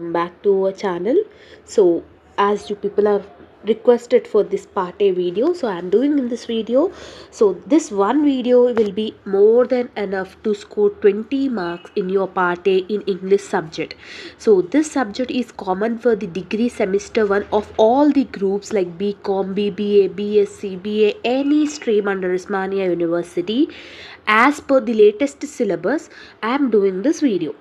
welcome back to our channel. So as you people are requested for this part A video, so I am doing in this video. So this one video will be more than enough to score 20 marks in your part A in English subject. So this subject is common for the degree semester 1 of all the groups like BCom, BBA, BSc, BA, any stream under Osmania University. As per the latest syllabus, I am doing this video.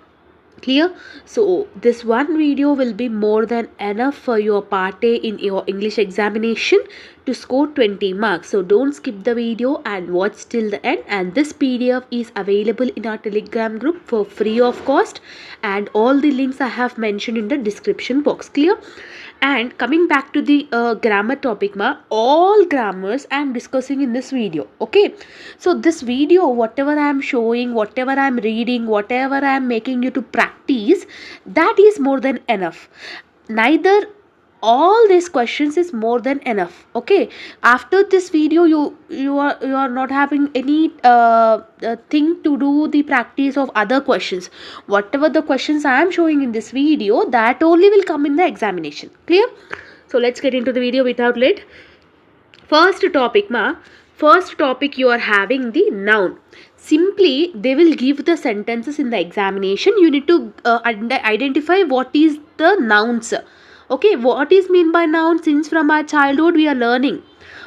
Clear? So this one video will be more than enough for your part A in your English examination to score 20 marks. So don't skip the video and watch till the end. And this PDF is available in our Telegram group for free of cost, and all the links I have mentioned in the description box. Clear? And coming back to the grammar topic, all grammars I am discussing in this video. Okay, so this video, whatever I am showing, whatever I am reading, whatever I am making you to practice, that is more than enough. Neither all these questions is more than enough. Okay, after this video you are not having any thing to do the practice of other questions. Whatever the questions I am showing in this video, that only will come in the examination. Clear? So let's get into the video without late. First topic you are having the noun. Simply they will give the sentences in the examination. You need to identify what is the nouns. Okay, what is mean by noun? Since from our childhood we are learning.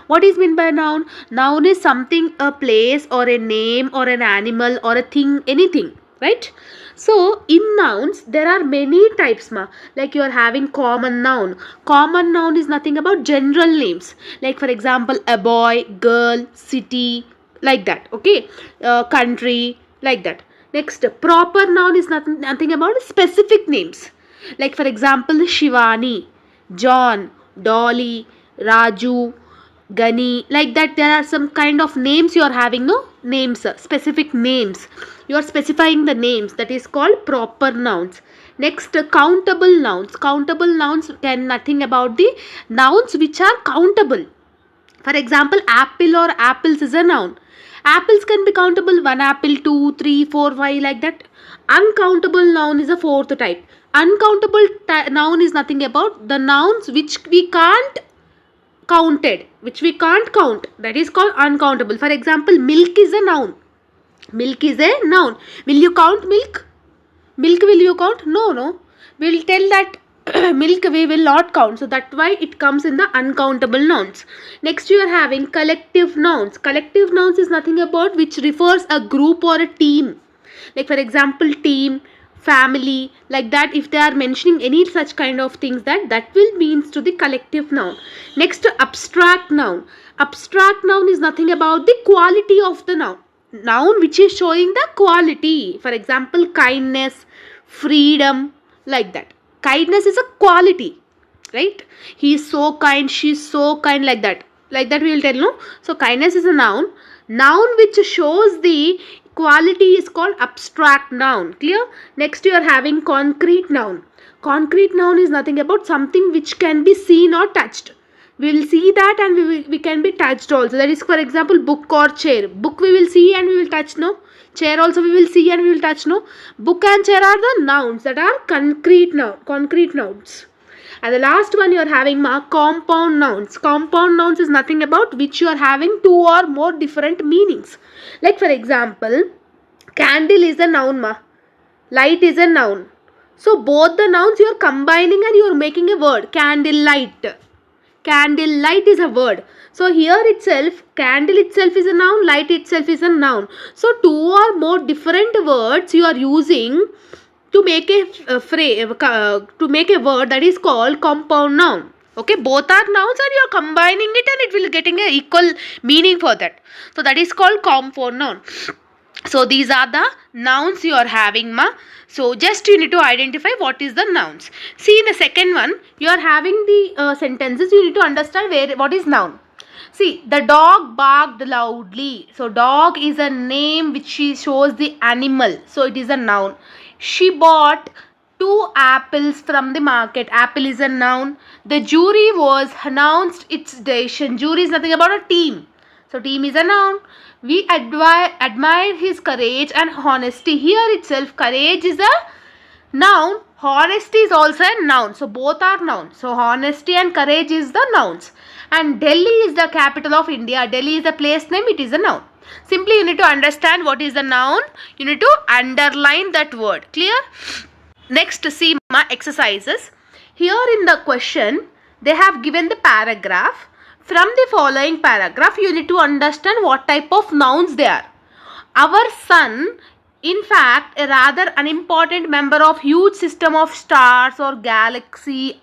What is mean by noun? Noun is something, a place or a name or an animal or a thing, anything, right? So in nouns there are many types, like you are having common noun. Common noun is nothing about general names, like for example a boy, girl, city, like that. Okay, country, like that. Next, proper noun is nothing about specific names, like for example Shivani, John, Dolly, Raju, Gani, like that. There are some kind of names you are having, no? Names, specific names. You are specifying the names. That is called proper nouns. Next, countable nouns. Countable nouns can nothing about the nouns which are countable. For example, apple or apples is a noun. Apples can be countable, 1 apple, 2, 3, 4, 5, like that. Uncountable noun is a fourth type. Uncountable noun is nothing about the nouns which we can't counted, which we can't count. That is called uncountable. For example, milk is a noun. Milk is a noun. Will you count milk? Milk will you count? No. We'll tell that milk we will not count. So that's why it comes in the uncountable nouns. Next you are having collective nouns. Collective nouns is nothing about which refers a group or a team. Like for example team, family, like that. If they are mentioning any such kind of things, that will means to the collective noun. Next, abstract noun. Abstract noun is nothing about the quality of the noun. Noun which is showing the quality. For example, kindness, freedom, like that. Kindness is a quality, right? He is so kind, she is so kind, like that. Like that we will tell, no? So kindness is a noun. Noun which shows the quality is called abstract noun. Clear? Next you are having concrete noun. Concrete noun is nothing about something which can be seen or touched. We will see that and we can be touched also. That is for example book or chair. Book we will see and we will touch, no? Chair also we will see and we will touch, no? Book and chair are the nouns that are concrete nouns. And the last one you are having compound nouns. Compound nouns is nothing about which you are having two or more different meanings. Like for example, candle is a noun, light is a noun. So both the nouns you are combining and you are making a word. Candle light. Candle light is a word. So here itself, candle itself is a noun, light itself is a noun. So two or more different words you are using to make a phrase, to make a word, that is called compound noun. Okay, both are nouns and you are combining it and it will getting a equal meaning for that. So that is called compound noun. So these are the nouns you are having, So just you need to identify what is the nouns. See, in the second one you are having the sentences. You need to understand what is noun. See, the dog barked loudly. So dog is a name which shows the animal. So it is a noun. She bought 2 apples from the market. Apple is a noun. The jury was announced its decision. Jury is nothing about a team. So team is a noun. We admire his courage and honesty. Here itself courage is a noun Honesty is also a noun. So both are nouns. So honesty and courage is the nouns. And Delhi is the capital of India. Delhi is a place name. It is a noun. Simply you need to understand what is the noun. You need to underline that word. Clear? Next, see my exercises. Here in the question, they have given the paragraph. From the following paragraph, you need to understand what type of nouns they are. Our sun, in fact, a rather unimportant member of huge system of stars or galaxy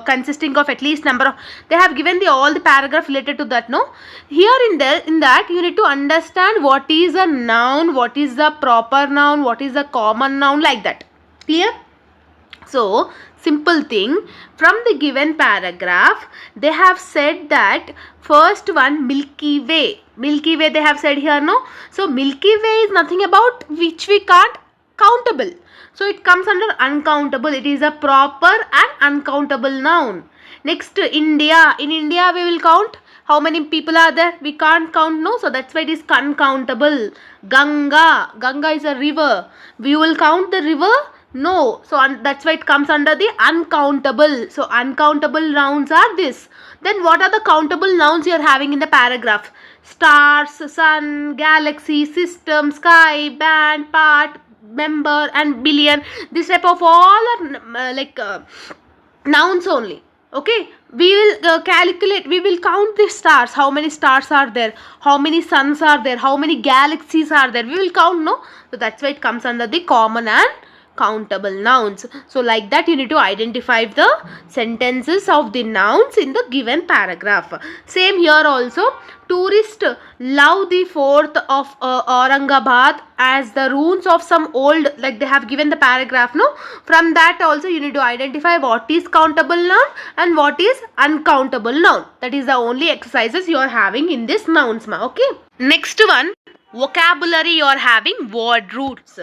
consisting of at least number of, they have given the all the paragraph related to that, no? Here in that you need to understand what is a noun, what is the proper noun, what is the common noun, like that. Clear? So, simple thing, from the given paragraph, they have said that first one, Milky Way. Milky Way they have said here, no? So, Milky Way is nothing about which we can't countable. So, it comes under uncountable. It is a proper and uncountable noun. Next, India. In India, we will count. How many people are there? We can't count, no? So, that's why it is uncountable. Ganga. Ganga is a river. We will count the river? No. So, that's why it comes under the uncountable. So, uncountable nouns are this. Then, what are the countable nouns you are having in the paragraph? Stars, sun, galaxy, system, sky, band, part, member and billion. This type of all are nouns only. Okay, we will calculate, we will count the stars, how many stars are there, how many suns are there, how many galaxies are there, we will count, no? So that's why it comes under the common and countable nouns. So like that you need to identify the sentences of the nouns in the given paragraph. Same here also, tourists love the fort of Aurangabad as the ruins of some old, like they have given the paragraph, no? From that also you need to identify what is countable noun and what is uncountable noun. That is the only exercises you are having in this nouns, okay? Next one, vocabulary you are having, word roots.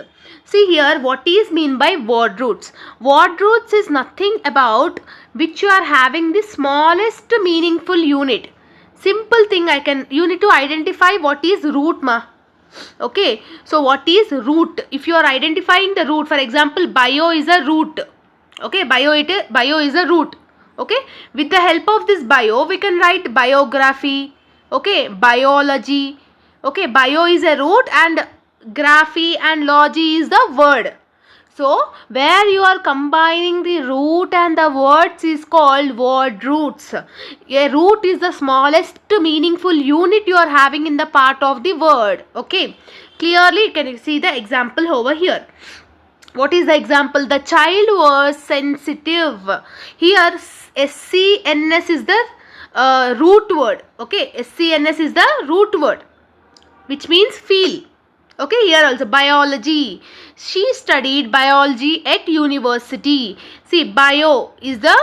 See here, what is mean by word roots? Word roots is nothing about which you are having the smallest meaningful unit. Simple thing you need to identify what is root, ma. Okay, so what is root? If you are identifying the root, for example, bio is a root. Okay, bio is a root. Okay, with the help of this bio, we can write biography. Okay, biology. Okay, bio is a root and graphy and logy is the word. So, where you are combining the root and the words is called word roots. A root is the smallest meaningful unit you are having in the part of the word. Okay, clearly you can see the example over here. What is the example? The child was sensitive. Here, SCNS is the root word. Okay, SCNS is the root word, which means feel. Okay, here also biology. She studied biology at university. See, bio is the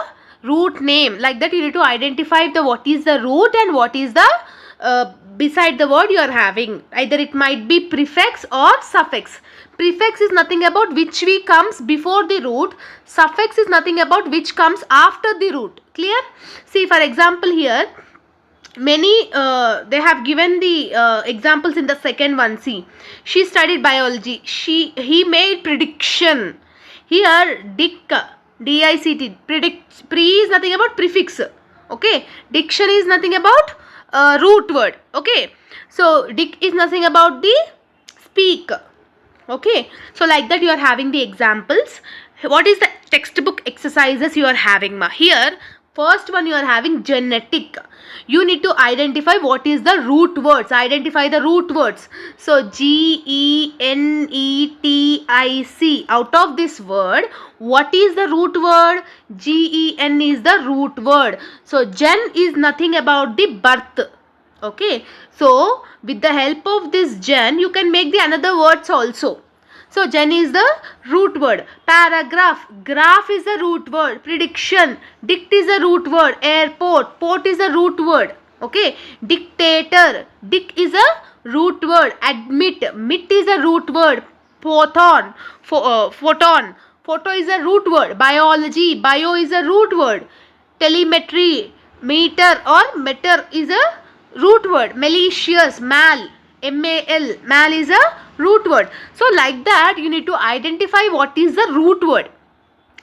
root name. Like that you need to identify the what is the root and what is the beside the word you are having. Either it might be prefix or suffix. Prefix is nothing about which we comes before the root. Suffix is nothing about which comes after the root. Clear? See, for example here, many they have given the examples in the second one. See, she studied biology. He made prediction. Here, dict, D-I-C-T, predict, pre is nothing about prefix. Okay, diction is nothing about root word. Okay, so dict is nothing about the speak. Okay, so like that you are having the examples. What is the textbook exercises you are having, ma? Here, first one you are having genetic. You need to identify what is the root words. Identify the root words. So, Genetic. Out of this word, what is the root word? Gen is the root word. So, gen is nothing about the birth. Okay. So, with the help of this gen, you can make the another words also. So, gen is the root word. Paragraph. Graph is the root word. Prediction. Dict is the root word. Airport. Port is the root word. Okay. Dictator. Dict is a root word. Admit. Mit is a root word. Photon. Photon. Photo is a root word. Biology. Bio is a root word. Telemetry. Meter or meter is a root word. Malicious. Mal. M-A-L. Mal is a root word. So like that you need to identify what is the root word.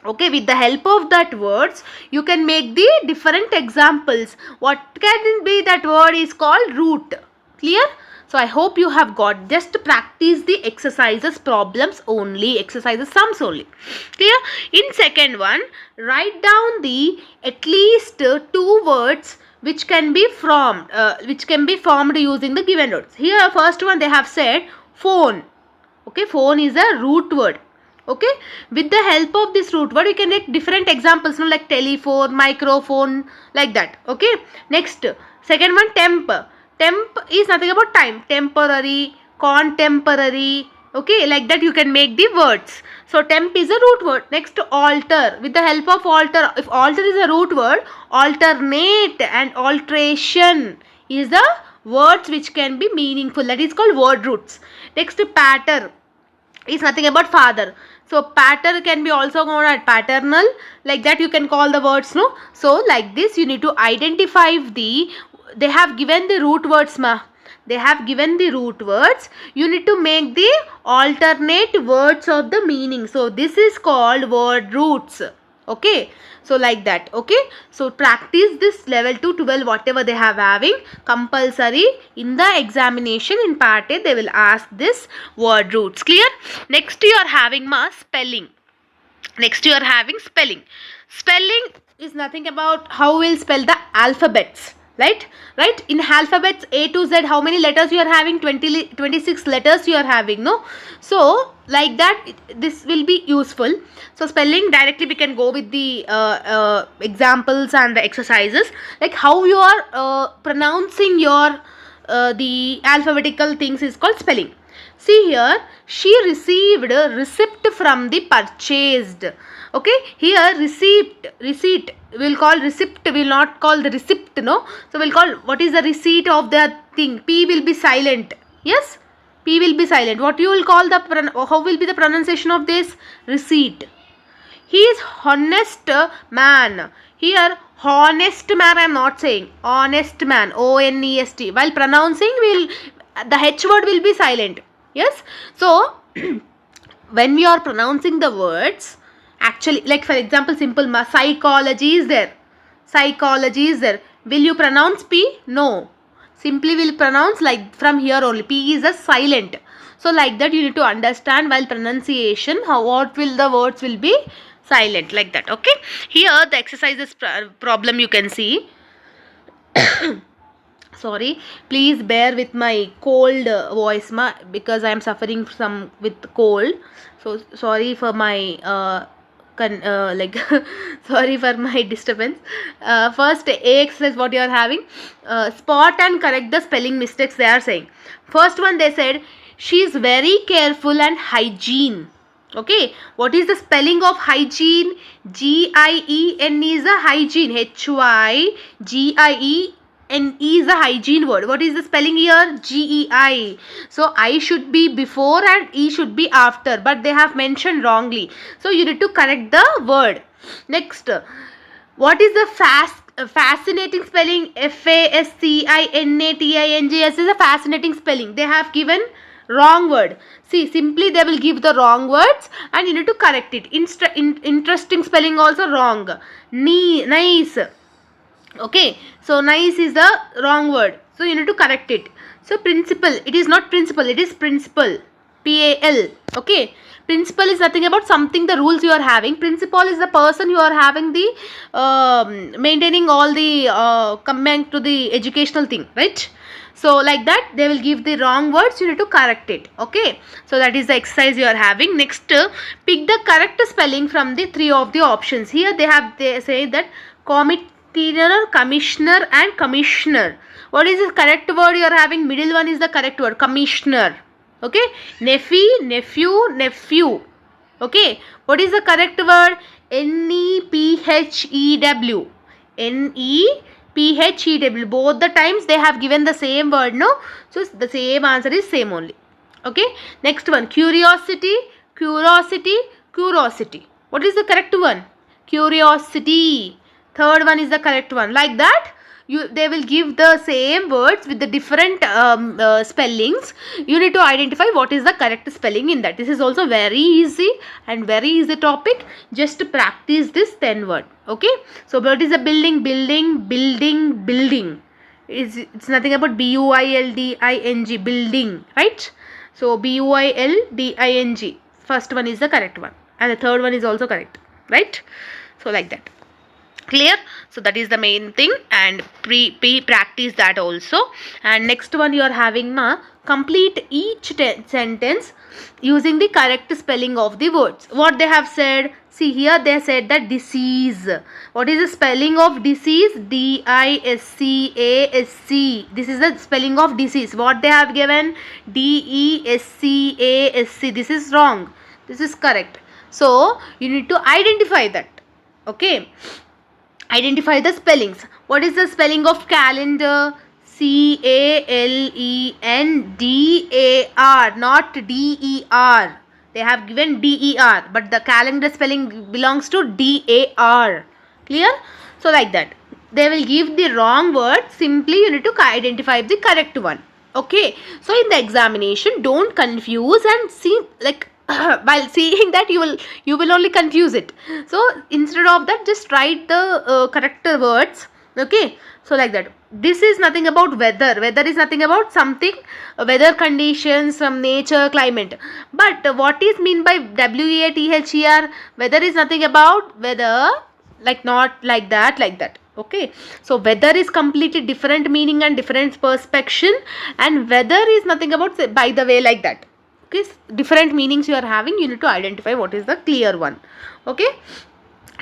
Okay, with the help of that words you can make the different examples. What can be that word is called root. Clear? So I hope you have got. Just practice the exercises problems only, exercises sums only. Clear? In second one, write down the at least two words which can be formed using the given words. Here first one they have said phone. Okay, phone is a root word. Okay, with the help of this root word you can make different examples, like telephone, microphone, like that. Okay, next second one, temp. Temp is nothing about time, temporary, contemporary. Okay, like that you can make the words. So temp is a root word. Next, alter. With the help of alter, if alter is a root word, alternate and alteration is the words which can be meaningful. That is called word roots. Next, patter is nothing about father. So patter can be also called as paternal. Like that you can call the words, no? So like this you need to identify they have given the root words, ma. They have given the root words. You need to make the alternate words of the meaning. So this is called word roots. Okay, so like that. Okay, so practice this level 2 12 whatever they have having compulsory in the examination. In part A they will ask this word roots. Clear? Next you are having spelling. Next you are having spelling. Spelling is nothing about how we'll spell the alphabets. Right? In alphabets A to Z, how many letters you are having? 26 letters you are having, no? So like that this will be useful. So spelling directly we can go with the examples and the exercises, like how you are pronouncing your the alphabetical things is called spelling. See here, she received a receipt from the purchased. Okay, here receipt we'll call receipt, will not call the receipt, no? So we'll call what is the receipt of the thing. P will be silent. Yes, P will be silent. What you will call the, how will be the pronunciation of this? Receipt. He is honest man. Here honest man I am not saying, honest man, O-N-E-S-T. While pronouncing the H word will be silent. Yes, so when we are pronouncing the words, actually, like for example, simple psychology is there. Psychology is there. Will you pronounce P? No. Simply will pronounce like from here only. P is a silent. So like that you need to understand while pronunciation what will the words will be silent, like that. Okay. Here the exercises problem you can see. Sorry, please bear with my cold voice, because I am suffering some with cold. So sorry for my sorry for my disturbance. First A exercise what you are having, spot and correct the spelling mistakes they are saying. First one they said she is very careful and hygiene. Okay, what is the spelling of hygiene? G-I-E-N is a hygiene. H-Y-G-I-E N is a hygiene word. What is the spelling here? G-E-I. So I should be before and E should be after, but they have mentioned wrongly. So you need to correct the word. Next, what is the fascinating spelling? F-A-S-C-I-N-A-T-I-N-G-S is a fascinating spelling. They have given wrong word. See, simply they will give the wrong words and you need to correct it. Interesting spelling also wrong. Nice. Okay, so nice is the wrong word, so you need to correct it. So principal, it is not principal, it is principal. P-A-L. Okay, principal is nothing about something, the rules you are having. Principal is the person you are having the maintaining all the coming to the educational thing, right? So like that they will give the wrong words, you need to correct it. Okay, so that is the exercise you are having. Next, pick the correct spelling from the three of the options. Here they say that commissioner and commissioner. What is the correct word you are having? Middle one is the correct word, commissioner. Okay, nephew. Okay, what is the correct word? N-E-P-H-E-W. N-E-P-H-E-W. Both the times they have given the same word, no? So the same answer is same only. Okay, next one, curiosity. What is the correct one? Curiosity. Third one is the correct one. Like that they will give the same words with the different spellings. You need to identify what is the correct spelling in that. This is also very easy and very easy topic. Just practice this 10 word. Okay, so what is a building? Building. It's nothing about building, building, right? So building, first one is the correct one, and the third one is also correct, right? So like that. Clear? So that is the main thing, and practice that also. And next one, you are having complete each sentence using the correct spelling of the words. What they have said, see here they said that disease. What is the spelling of disease? D-I-S-C-A-S-C. This is the spelling of disease. What they have given? D-E-S-C-A-S-C. This is wrong. This is correct. So you need to identify that. Okay. Identify the spellings. What is the spelling of calendar? C-A-L-E-N-D-A-R, not D-E-R. They have given D-E-R, but the calendar spelling belongs to D-A-R. Clear? So like that. They will give the wrong word. Simply you need to identify the correct one. Okay. So in the examination, don't confuse and see like while seeing that you will only confuse it. So instead of that, just write the correct words. Okay, so like that. This is nothing about weather. Weather is nothing about something, weather conditions, some nature, climate. But what is mean by WEATHER? Weather is nothing about weather, like not like that, like that. Okay, so weather is completely different meaning and different perception, and weather is nothing about, say, by the way, like that. Okay, different meanings you are having. You need to identify what is the clear one. Okay,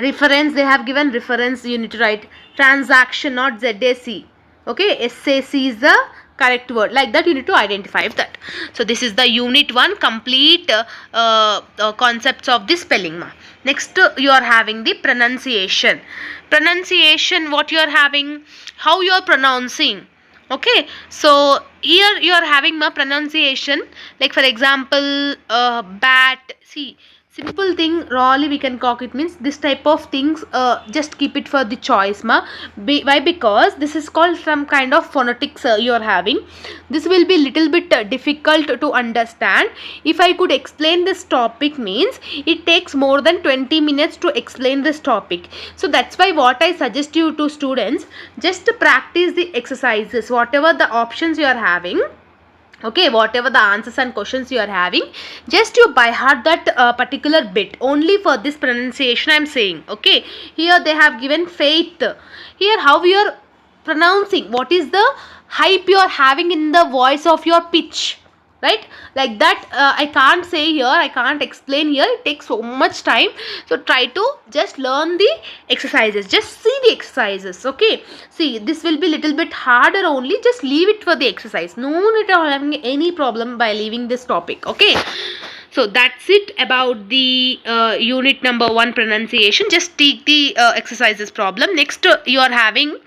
reference, they have given reference. You need to write transaction, not ZAC. Okay, SAC is the correct word. Like that, you need to identify that. So this is the unit 1 complete concepts of the spelling. Next, you are having the pronunciation. Pronunciation, what you are having, how you are pronouncing. Okay, so here you are having my pronunciation, like for example bat. See, simple thing, rawly we can cock it, means this type of things, just keep it for the choice why? Because this is called some kind of phonetics you are having. This will be little bit difficult to understand. If I could explain this topic, means it takes more than 20 minutes to explain this topic. So that's why what I suggest you to students, just to practice the exercises, whatever the options you are having. Okay, whatever the answers and questions you are having, just you by heart that particular bit. Only for this pronunciation I am saying. Okay, here they have given faith. Here how you are pronouncing, what is the hype you are having in the voice of your pitch, right? Like that, I can't say here, I can't explain here, it takes so much time. So try to just learn the exercises, just see the exercises. Okay, see, this will be little bit harder only, just leave it for the exercise. No need of having any problem by leaving this topic. Okay, so that's it about the unit number 1 pronunciation. Just take the exercises problem. Next, you are having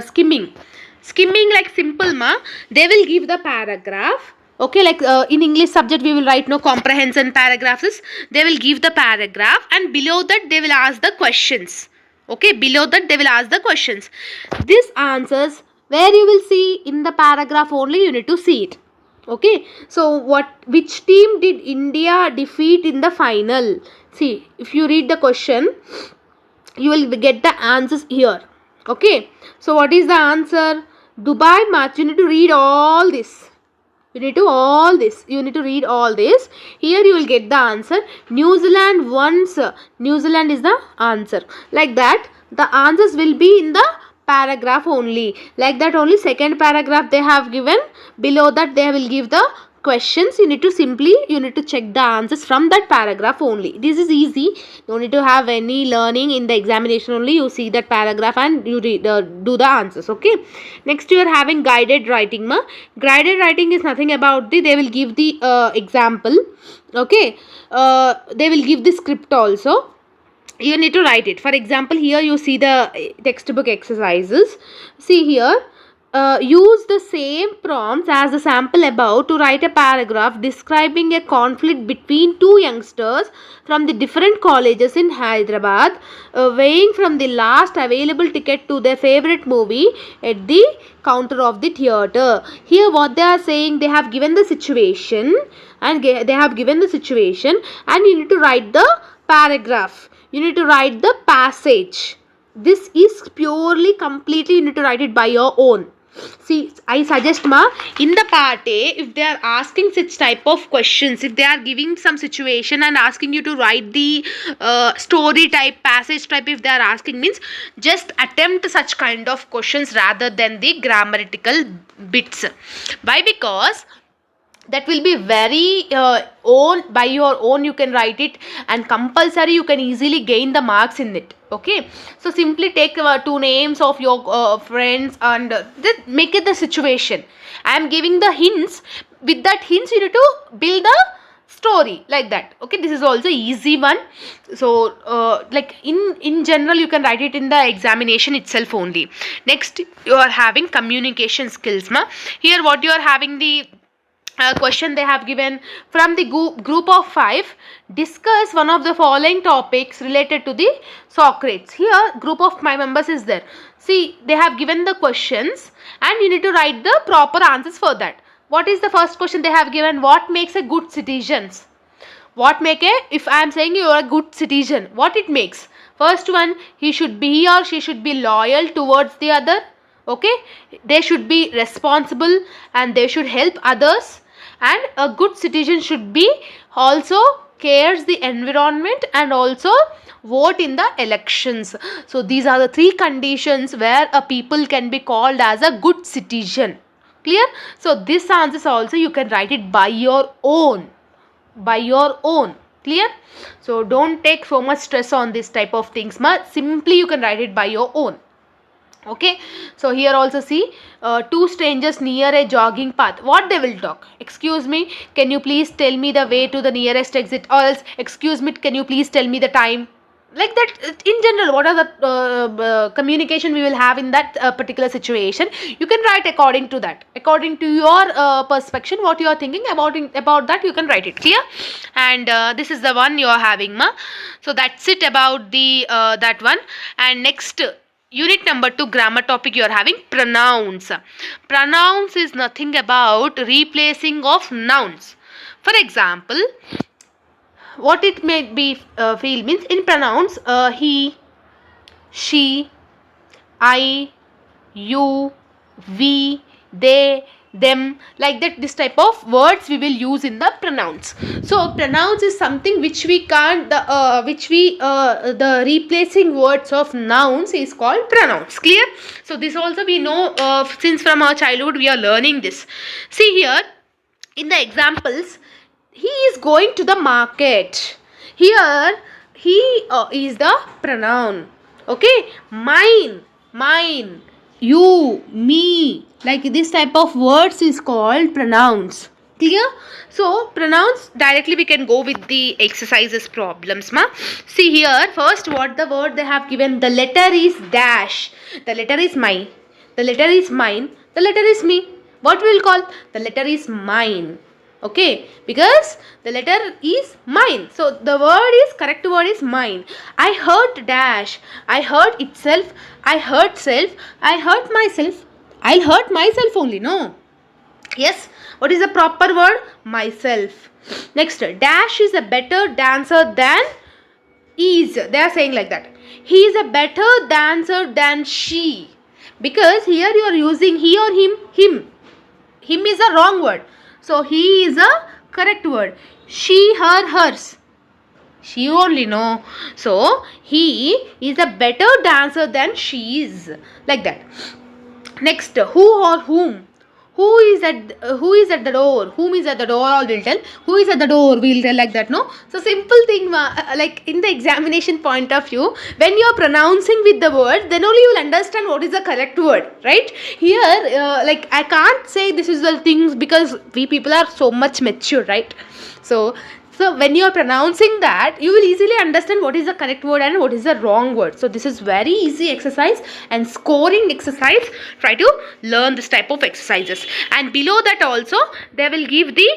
skimming. Skimming, like simple they will give the paragraph. Okay, like in English subject we will write no comprehension paragraphs. They will give the paragraph, and below that they will ask the questions. Okay, below that they will ask the questions. These answers, where you will see in the paragraph only, you need to see it. Okay, so which team did India defeat in the final? See, if you read the question, you will get the answers here. Okay, so what is the answer? Dubai match. You need to read all this. You need to read all this. Here you will get the answer. New Zealand once. New Zealand is the answer. Like that, the answers will be in the paragraph only. Like that only, second paragraph they have given. Below that they will give the questions. You need to check the answers from that paragraph only. This is easy. No need to have any learning. In the examination only you see that paragraph and you read, do the answers. Okay, next you are having guided writing. Guided writing is nothing about they will give the example. Okay, they will give the script also. You need to write it. For example, here you see the textbook exercises. See here, use the same prompts as the sample above to write a paragraph describing a conflict between two youngsters from the different colleges in Hyderabad, weighing from the last available ticket to their favorite movie at the counter of the theatre. Here what they are saying, they have given the situation and you need to write the paragraph. You need to write the passage. This is purely, completely, you need to write it by your own. See, I suggest in the part A, if they are asking such type of questions, if they are giving some situation and asking you to write the story type, passage type, if they are asking, means just attempt such kind of questions rather than the grammatical bits. Why? Because that will be very by your own you can write it, and compulsory you can easily gain the marks in it. Okay, so simply take two names of your friends and just make it the situation. I am giving the hints. With that hints you need to build the story like that. Okay, this is also easy one. So like in general you can write it in the examination itself only. Next, you are having communication skills. Here what you are having, the question they have given from the group of 5, discuss one of the following topics related to the Socrates. Here group of 5 members is there. See, they have given the questions and you need to write the proper answers for that. What is the first question they have given? What makes a good citizen? If I am saying you are a good citizen, what it makes? First one, he or she should be loyal towards the other. Okay, they should be responsible and they should help others, and a good citizen should be also cares the environment and also vote in the elections. So these are the 3 conditions where a people can be called as a good citizen. Clear? So this answers also you can write it by your own. Clear? So don't take so much stress on this type of things. Simply you can write it by your own. Okay, so here also see, 2 strangers near a jogging path. What they will talk? Excuse me, can you please tell me the way to the nearest exit? Or else, excuse me, can you please tell me the time? Like that. In general, what are the communication we will have in that particular situation? You can write according to that, according to your perspective, what you are thinking about that you can write it. Clear? And this is the one you are having. So that's it about the that one. And next, unit number 2, grammar topic, you are having pronouns. Pronouns is nothing about replacing of nouns. For example, what it may be feel means in pronouns, he, she, I, you, we, they, them, like that. This type of words we will use in the pronouns. So pronouns is something which we can't the replacing words of nouns is called pronouns. Clear? So this also we know since from our childhood we are learning this. See here in the examples, he is going to the market. Here he is the pronoun. Okay, mine, you, me, like this type of words is called pronouns. Clear? So pronouns directly we can go with the exercises problems. See here, first what the word they have given, the letter is dash, the letter is mine, the letter is mine, the letter is me. What we will call? The letter is mine. Okay, because the letter is mine, so the correct word is mine. I hurt dash, I hurt itself, I hurt self, I hurt myself. I'll hurt myself only, no? Yes, what is the proper word? Myself. Next, dash is a better dancer than is. They are saying like that. He is a better dancer than she. Because here you are using he or him. Him is a wrong word. So he is a correct word. She, her, hers. She only, no. So he is a better dancer than she is. Like that. Next, who or whom. Who is at the door? Whom is at the door? All will tell. Who is at the door? We'll tell like that, no? So simple thing, like in the examination point of view, when you are pronouncing with the word, then only you will understand what is the correct word, right? Here, like I can't say this is the things because we people are so much mature, right? So So when you are pronouncing that, you will easily understand what is the correct word and what is the wrong word. So this is very easy exercise and scoring exercise. Try to learn this type of exercises. And below that also, they will give the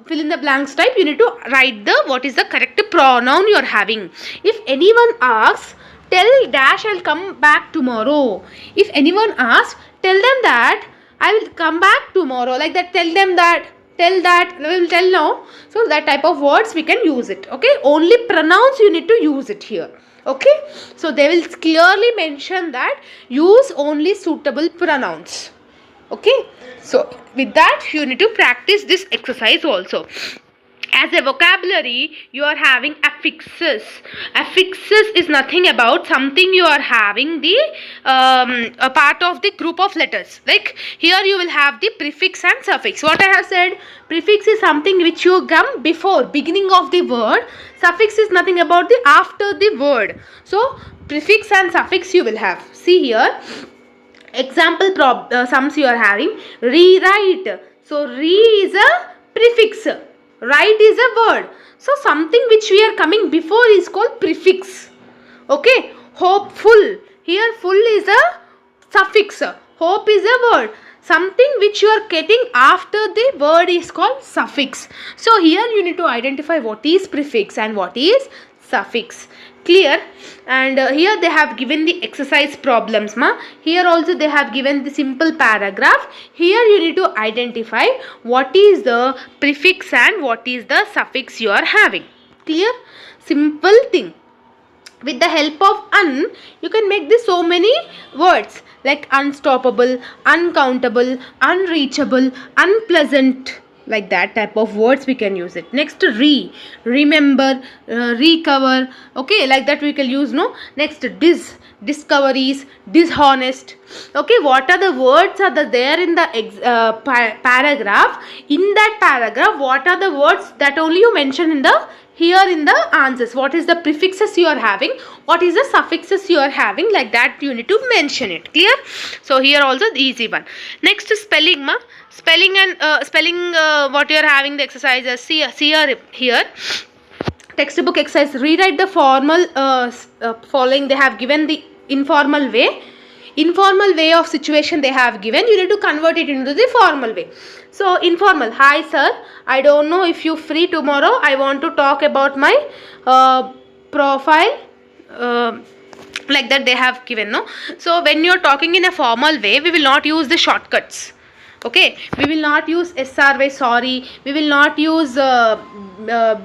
fill in the blanks type. You need to write the what is the correct pronoun you are having. If anyone asks, tell dash I'll come back tomorrow. If anyone asks, tell them that I will come back tomorrow. Like that, tell them that. Tell that, we will tell now. So that type of words we can use it. Okay, only pronouns you need to use it here. Okay, so they will clearly mention that use only suitable pronouns. Okay, so with that you need to practice this exercise also. As a vocabulary, you are having affixes. Affixes is nothing about something you are having the a part of the group of letters. Like here you will have the prefix and suffix. What I have said, prefix is something which you come before beginning of the word. Suffix is nothing about the after the word. So prefix and suffix you will have. See here, example sums you are having. Rewrite. So re is a prefix. Write is a word. So something which we are coming before is called prefix. Okay. Hopeful. Here full is a suffix. Hope is a word. Something which you are getting after the word is called suffix. So here you need to identify what is prefix and what is suffix. Clear? And here they have given the exercise problems. Here also they have given the simple paragraph. Here you need to identify what is the prefix and what is the suffix you are having. Clear? Simple thing. With the help of un, you can make this so many words like unstoppable, uncountable, unreachable, unpleasant. Like that type of words we can use it. Next, remember, recover. Okay, like that we can use, no. Next, discoveries, dishonest. Okay, what are the words are there in the paragraph? In that paragraph, what are the words that only you mention in the here in the answers? What is the prefixes you are having? What is the suffixes you are having? Like that you need to mention it. Clear? So here also the easy one. Next, spelling, spelling and what you are having the exercises. See here textbook exercise. Rewrite the formal following. They have given the informal way of situation they have given. You need to convert it into the formal way. So informal. Hi sir, I don't know if you free tomorrow. I want to talk about my profile. Like that they have given, no. So when you are talking in a formal way, we will not use the shortcuts. Okay, we will not use SRY, sorry. We will not use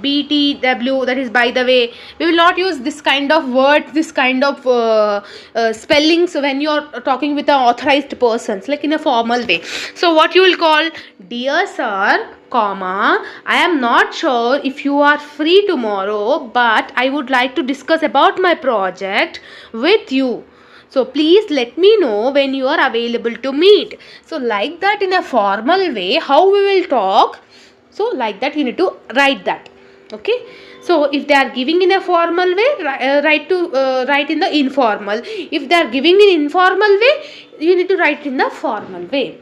BTW, that is by the way. We will not use this kind of words, this kind of spellings when you are talking with an authorized persons, like in a formal way. So what you will call, dear sir, comma, I am not sure if you are free tomorrow, but I would like to discuss about my project with you. So please let me know when you are available to meet. So like that in a formal way, how we will talk. So like that you need to write that. Okay. So if they are giving in a formal way, write in the informal. If they are giving in informal way, you need to write in the formal way.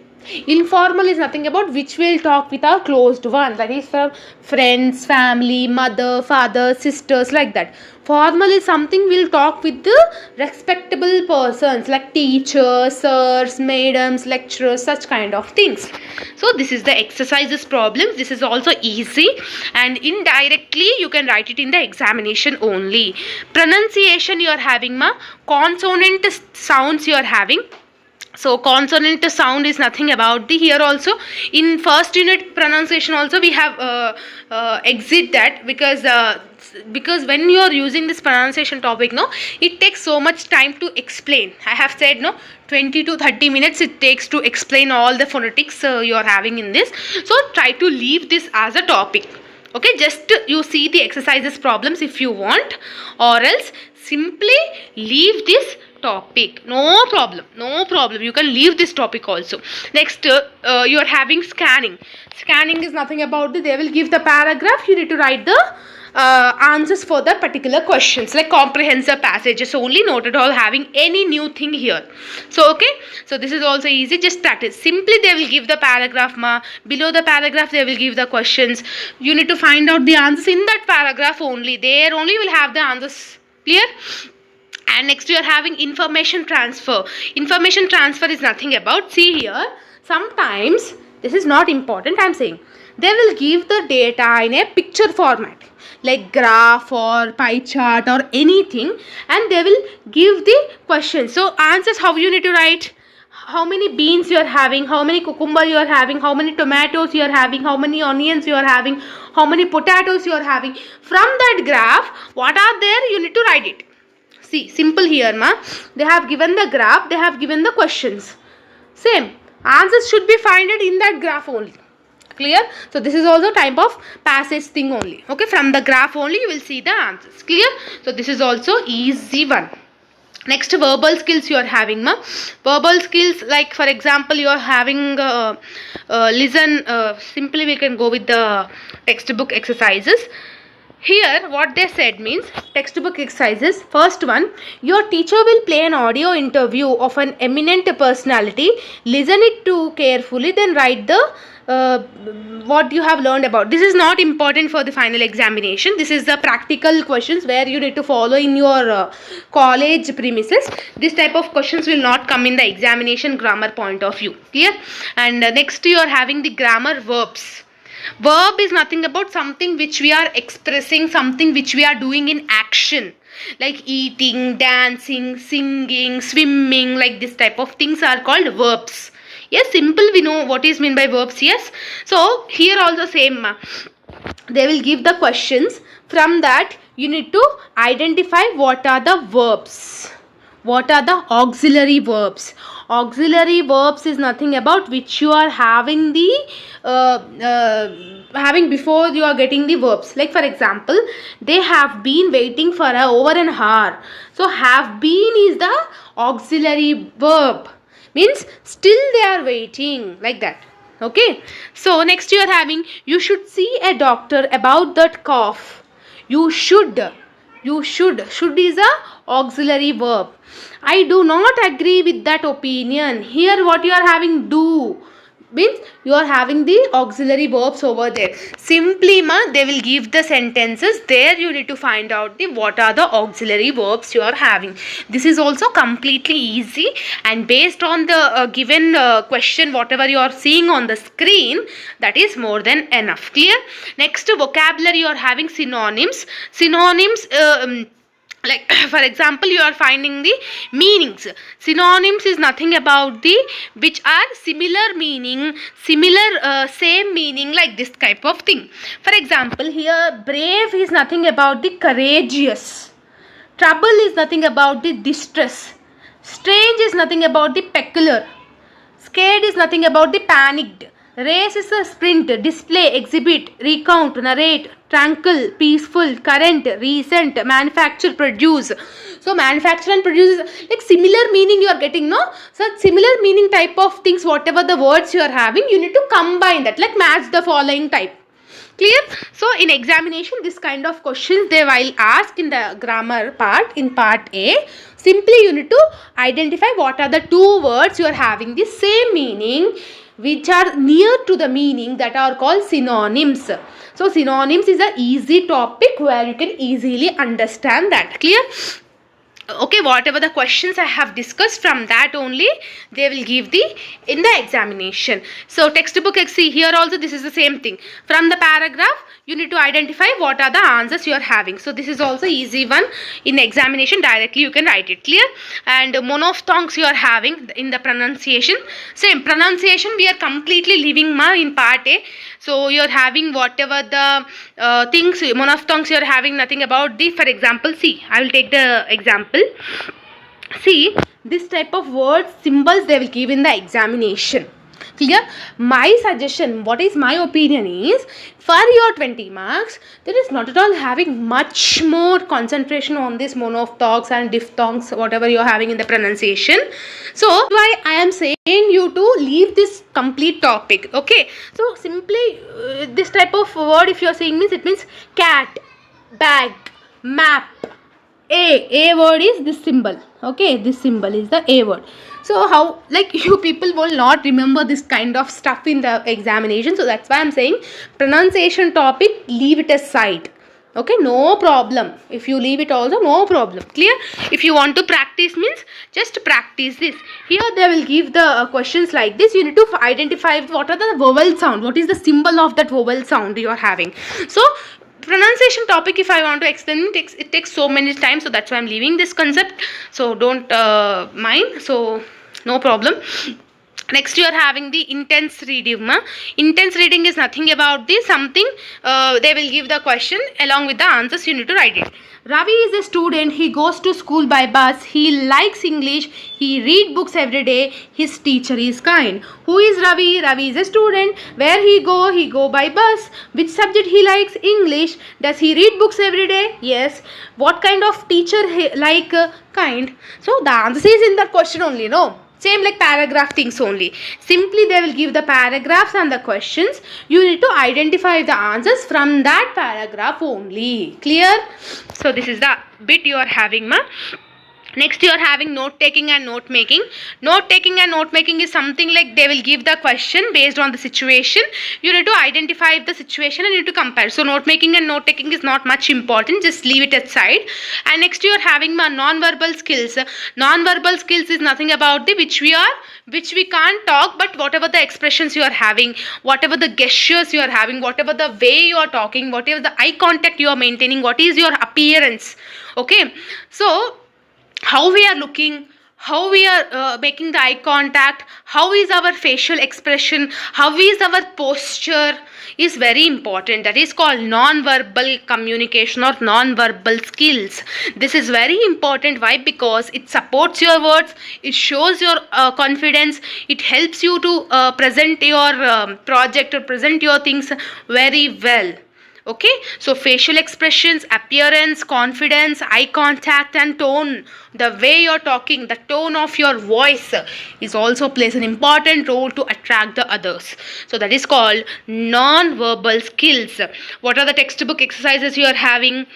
Informal is nothing about which will talk with our closed ones, that is from friends, family, mother, father, sisters, like that. Formal is something we'll talk with the respectable persons like teachers, sirs, madams, lecturers, such kind of things. So this is the exercises problems. This is also easy and indirectly you can write it in the examination only. Pronunciation you are having, consonant sounds you are having. So consonant sound is nothing about the here also in first unit pronunciation also we have exit that because when you are using this pronunciation topic, no, it takes so much time to explain. I have said, no, 20 to 30 minutes it takes to explain all the phonetics you are having in this. So try to leave this as a topic. Okay, just you see the exercises problems if you want, or else simply leave this topic. No problem, you can leave this topic also. Next, you are having scanning. Scanning is nothing about they will give the paragraph, you need to write the answers for the particular questions, like comprehensive passages only, not at all having any new thing here. So okay, so this is also easy, just practice. Simply they will give the paragraph, below the paragraph they will give the questions. You need to find out the answers in that paragraph only, there only you will have the answers. Clear? And next we are having information transfer. Information transfer is nothing about, see here, sometimes this is not important, I am saying they will give the data in a picture format like graph or pie chart or anything, and they will give the questions. So answers, how you need to write, how many beans you are having, how many cucumber you are having, how many tomatoes you are having, how many onions you are having, how many potatoes you are having. From that graph, what are there, you need to write it. See, simple here, they have given the graph, they have given the questions. Same, answers should be finded in that graph only. Clear? So this is also type of passage thing only. Okay, from the graph only you will see the answers. Clear? So this is also easy one. Next, verbal skills you are having, verbal skills, like for example you are having listen, simply we can go with the textbook exercises. Here what they said means, textbook exercises, first one, your teacher will play an audio interview of an eminent personality, listen it to carefully, then write the what you have learned about. This is not important for the final examination, this is the practical questions where you need to follow in your college premises. This type of questions will not come in the examination grammar point of view. Clear? And next you are having the grammar verbs. Verb is nothing about something which we are expressing, something which we are doing in action, like eating, dancing, singing, swimming, like this type of things are called verbs. Yes, simple, we know what is meant by verbs. Yes, so here also same, they will give the questions. From that you need to identify what are the verbs, what are the auxiliary verbs. Auxiliary verbs is nothing about which you are having the having before you are getting the verbs. Like for example, they have been waiting for over an hour. So have been is the auxiliary verb, means still they are waiting, like that. Okay, so next you are having, you should see a doctor about that cough. You should is a auxiliary verb. I do not agree with that opinion. Here what you are having, do, means you are having the auxiliary verbs over there. Simply they will give the sentences, there you need to find out the what are the auxiliary verbs you are having. This is also completely easy, and based on the given question, whatever you are seeing on the screen, that is more than enough. Clear? Next, vocabulary you are having synonyms. Synonyms, like for example you are finding the meanings. Synonyms is nothing about the which are similar meaning, similar same meaning, like this type of thing. For example, here brave is nothing about the courageous, trouble is nothing about the distress, strange is nothing about the peculiar, scared is nothing about the panicked, race is a sprint, display, exhibit, recount, narrate, tranquil, peaceful, current, recent, manufacture, produce. So manufacture and produce is like similar meaning you are getting, no? So similar meaning type of things, whatever the words you are having, you need to combine that, like match the following type. Clear? So in examination, this kind of questions they will ask in the grammar part, in part A. Simply you need to identify what are the two words you are having the same meaning, which are near to the meaning, that are called synonyms. So synonyms is a easy topic where you can easily understand that. Clear? Okay, whatever the questions I have discussed, from that only they will give the in the examination. So textbook, see here also this is the same thing. From the paragraph you need to identify what are the answers you are having. So this is also easy one. In examination directly you can write it. Clear? And monophthongs you are having in the pronunciation. Same pronunciation we are completely leaving in part A. So you are having whatever the things, monophthongs you are having nothing about the, for example, see, I will take the example. See, this type of words, symbols they will give in the examination. Clear? My suggestion, what is my opinion is, for your 20 marks, there is not at all having much more concentration on this monophthongs and diphthongs, whatever you are having in the pronunciation. So why I am saying you to leave this complete topic. Okay, so simply this type of word if you are saying means, it means cat, bag, map. A word is this symbol. Okay, this symbol is the A word. So how, like, you people will not remember this kind of stuff in the examination. So that's why I'm saying pronunciation topic, leave it aside. Okay, no problem. If you leave it also, no problem. Clear? If you want to practice, means just practice this. Here they will give the questions like this. You need to identify what are the vowel sound. What is the symbol of that vowel sound you are having. So pronunciation topic, if I want to explain, it takes so many times, so that's why I'm leaving this concept. So don't mind. So no problem. Next you are having the intense reading. Intense reading is nothing about the something, they will give the question along with the answers, you need to write it. Ravi is a student, he goes to school by bus, he likes English, he read books every day, his teacher is kind. Who is Ravi? Ravi is a student. Where he go by bus. Which subject he likes? English. Does he read books every day? Yes. What kind of teacher he like? Kind. So the answer is in that question only, no? Same like paragraph things only. Simply they will give the paragraphs and the questions. You need to identify the answers from that paragraph only. Clear? So this is the bit you are having, ma. Next you are having note taking and note making. Note taking and note making is something like they will give the question based on the situation. You need to identify the situation and you need to compare. So note making and note taking is not much important. Just leave it aside. And next you are having non-verbal skills. Non-verbal skills is nothing about the which we can't talk, but whatever the expressions you are having, whatever the gestures you are having, whatever the way you are talking, whatever the eye contact you are maintaining, what is your appearance. Okay. So how we are looking, how we are making the eye contact, how is our facial expression, how is our posture is very important. That is called non-verbal communication or non-verbal skills. This is very important. Why? Because it supports your words, it shows your confidence, it helps you to present your project or present your things very well. Okay, so facial expressions, appearance, confidence, eye contact and tone, the way you're talking, the tone of your voice is also plays an important role to attract the others. So that is called non-verbal skills. What are the textbook exercises you are having?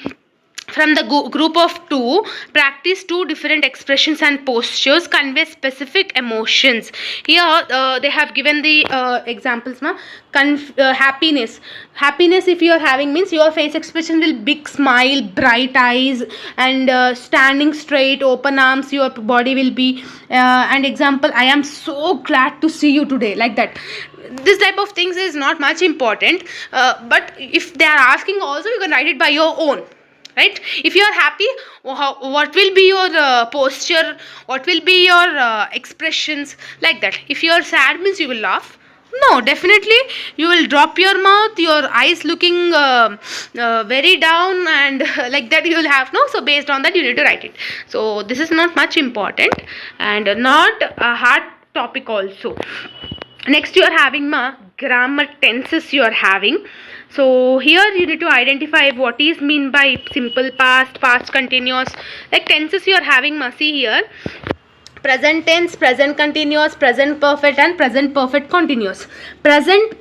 From the group of two, practice two different expressions and postures, convey specific emotions. Here they have given the examples. Happiness. Happiness, if you are having, means your face expression will big smile, bright eyes, and standing straight, open arms. Your body will be and example, I am so glad to see you today, like that. This type of things is not much important, but if they are asking also, you can write it by your own. Right? If you are happy, what will be your posture, what will be your expressions, like that. If you are sad, means you will laugh. No, definitely you will drop your mouth, your eyes looking very down, and like that you will have. No, so based on that you need to write it. So this is not much important and not a hard topic also. Next you are having grammar tenses you are having. So here you need to identify what is mean by simple past, past continuous. Like tenses you are having, see here. Present tense, present continuous, present perfect and present perfect continuous. Present,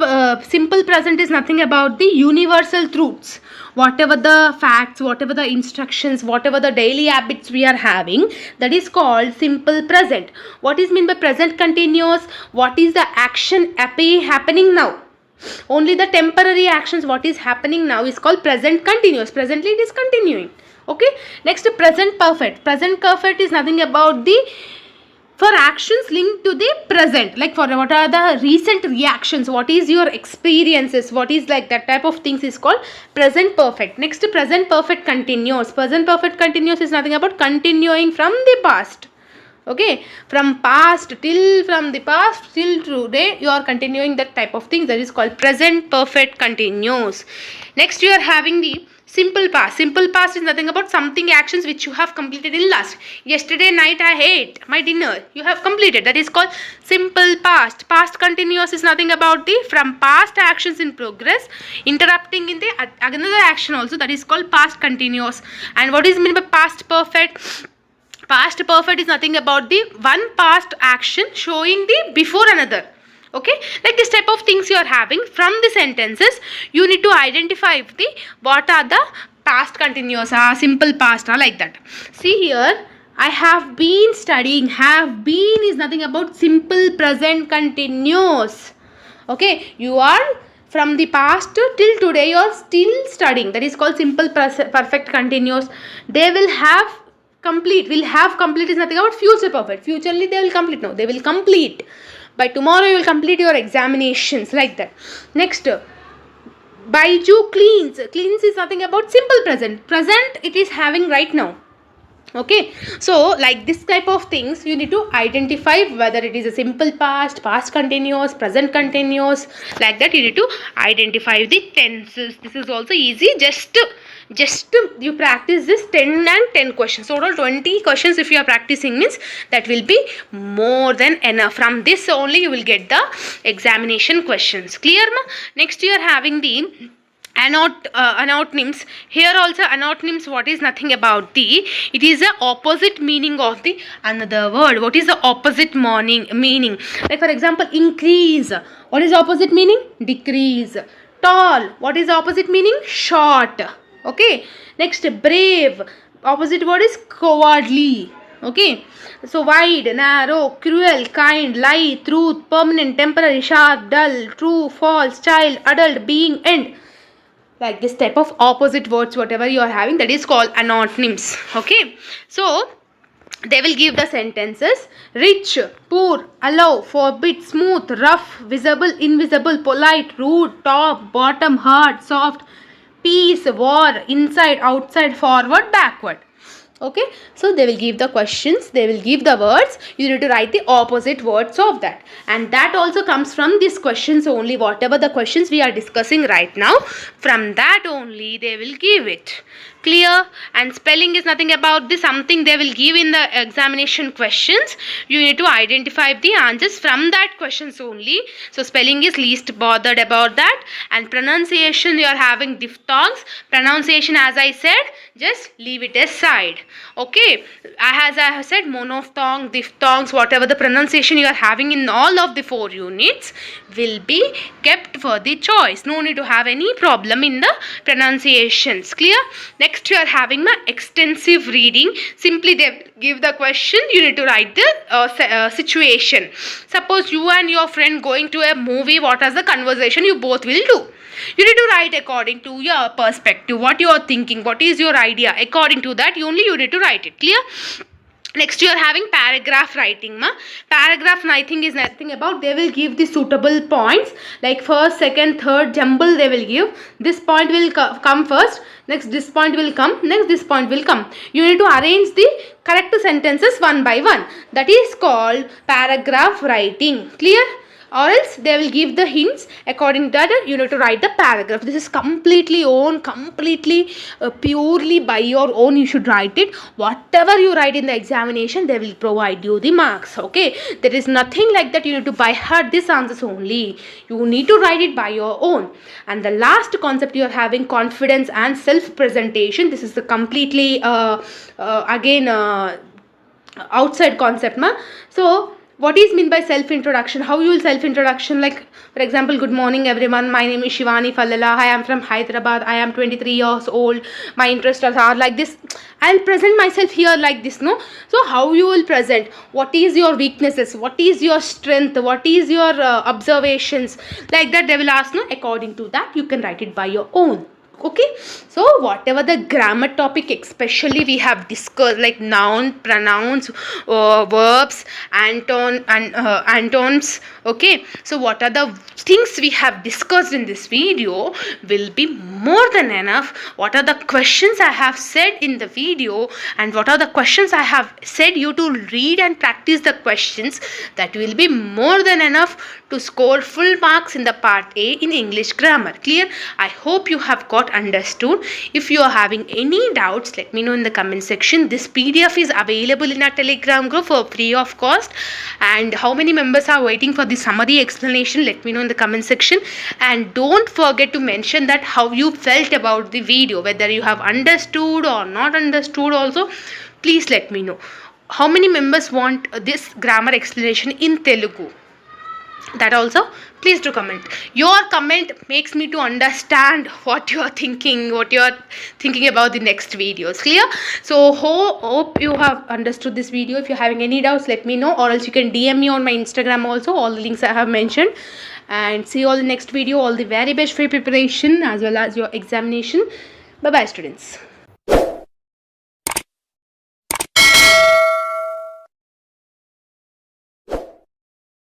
simple present is nothing about the universal truths. Whatever the facts, whatever the instructions, whatever the daily habits we are having, that is called simple present. What is mean by present continuous? What is the action happening now? Only the temporary actions, what is happening now, is called present continuous. Presently it is continuing. Okay. Next, present perfect. Present perfect is nothing about the for actions linked to the present, like for what are the recent reactions, what is your experiences, what is like that type of things is called present perfect. Next, present perfect continuous. Present perfect continuous is nothing about continuing from the past. Okay, from the past till today you are continuing that type of things. That is called present perfect continuous. Next, you are having the simple past. Simple past is nothing about something actions which you have completed in last. Yesterday night I ate my dinner, you have completed, that is called simple past. Past continuous is nothing about the from past actions in progress interrupting in the another action also, that is called past continuous. And what is meant by past perfect? Past perfect is nothing about the one past action showing the before another. Okay, like this type of things you are having. From the sentences you need to identify the what are the past continuous, simple past, like that. See here, I have been studying. Have been is nothing about simple present continuous. Okay, you are from the past till today, you are still studying. That is called simple perfect continuous. They will have complete. Will have complete is nothing about future perfect. Futurely they will complete. No, they will complete. By tomorrow you will complete your examinations, like that. Next, Baiju cleans. Cleans is nothing about simple present. Present it is having right now. Okay, so like this type of things you need to identify whether it is a simple past, past continuous, present continuous, like that. You need to identify the tenses. This is also easy. Just you practice this 10 and 10 questions. So total 20 questions if you are practicing means that will be more than enough. From this only you will get the examination questions. Clear, ma? Next you are having the antonyms. Here also antonyms, what is nothing about the, it is the opposite meaning of the another word. What is the opposite meaning? Like for example, increase, what is the opposite meaning? Decrease. Tall, what is the opposite meaning? Short. Okay, next brave, opposite word is cowardly. Okay, so wide, narrow, cruel, kind, lie, truth, permanent, temporary, sharp, dull, true, false, child, adult, being, end. Like this type of opposite words whatever you are having, that is called antonyms. Okay, so they will give the sentences: rich, poor, allow, forbid, smooth, rough, visible, invisible, polite, rude, top, bottom, hard, soft, peace, war, inside, outside, forward, backward. Okay, so they will give the questions, they will give the words, you need to write the opposite words of that, and that also comes from these questions only. Whatever the questions we are discussing right now, from that only they will give it. Clear? And spelling is nothing about the something they will give in the examination questions. You need to identify the answers from that questions only. So spelling is least bothered about that. And pronunciation, you are having diphthongs. Pronunciation, as I said, just leave it aside. Okay, as I have said, monophthong, diphthongs, whatever the pronunciation you are having in all of the 4 units will be kept for the choice. No need to have any problem in the pronunciations. Clear? Next you are having my extensive reading. Simply they give the question, you need to write the situation. Suppose you and your friend going to a movie, what is the conversation you both will do? You need to write according to your perspective, what you are thinking, what is your idea. According to that only you need to write it. Clear? Next you are having paragraph writing. Paragraph writing is nothing about, they will give the suitable points like first, second, third, jumble they will give. This point will come first, next this point will come, next this point will come. You need to arrange the correct sentences one by one. That is called paragraph writing. Clear? Or else they will give the hints, according to that you need to write the paragraph. This is completely purely by your own, you should write it. Whatever you write in the examination, they will provide you the marks. Okay, there is nothing like that you need to by heart this answers only. You need to write it by your own. And the last concept you are having, confidence and self presentation. This is the completely outside concept. So what is mean by self introduction? How you will self introduction? Like for example, good morning everyone, my name is Shivanipallela, I am from Hyderabad, I am 23 years old, my interests are like this. I'll present myself here like this, no? So how you will present? What is your weaknesses? What is your strength? What is your observations? Like that they will ask, no? According to that you can write it by your own. Okay, so whatever the grammar topic especially we have discussed, like noun, pronouns, verbs, antonyms. Okay, so what are the things we have discussed in this video will be more than enough. What are the questions I have said in the video, and what are the questions I have said you to read and practice the questions, that will be more than enough to score full marks in the part A in English grammar. Clear? I hope you have got understood. If you are having any doubts, let me know in the comment section. This PDF is available in our Telegram group for free of cost. And how many members are waiting for the summary explanation, let me know in the comment section. And don't forget to mention that how you felt about the video, whether you have understood or not understood also. Please let me know. How many members want this grammar explanation in Telugu? That also please do comment. Your comment makes me to understand what you are thinking about the next videos. Clear? So hope you have understood this video. If you're having any doubts, let me know, or else you can DM me on my Instagram also. All the links I have mentioned. And see you all in the next video. All the very best for your preparation as well as your examination. Bye bye, students.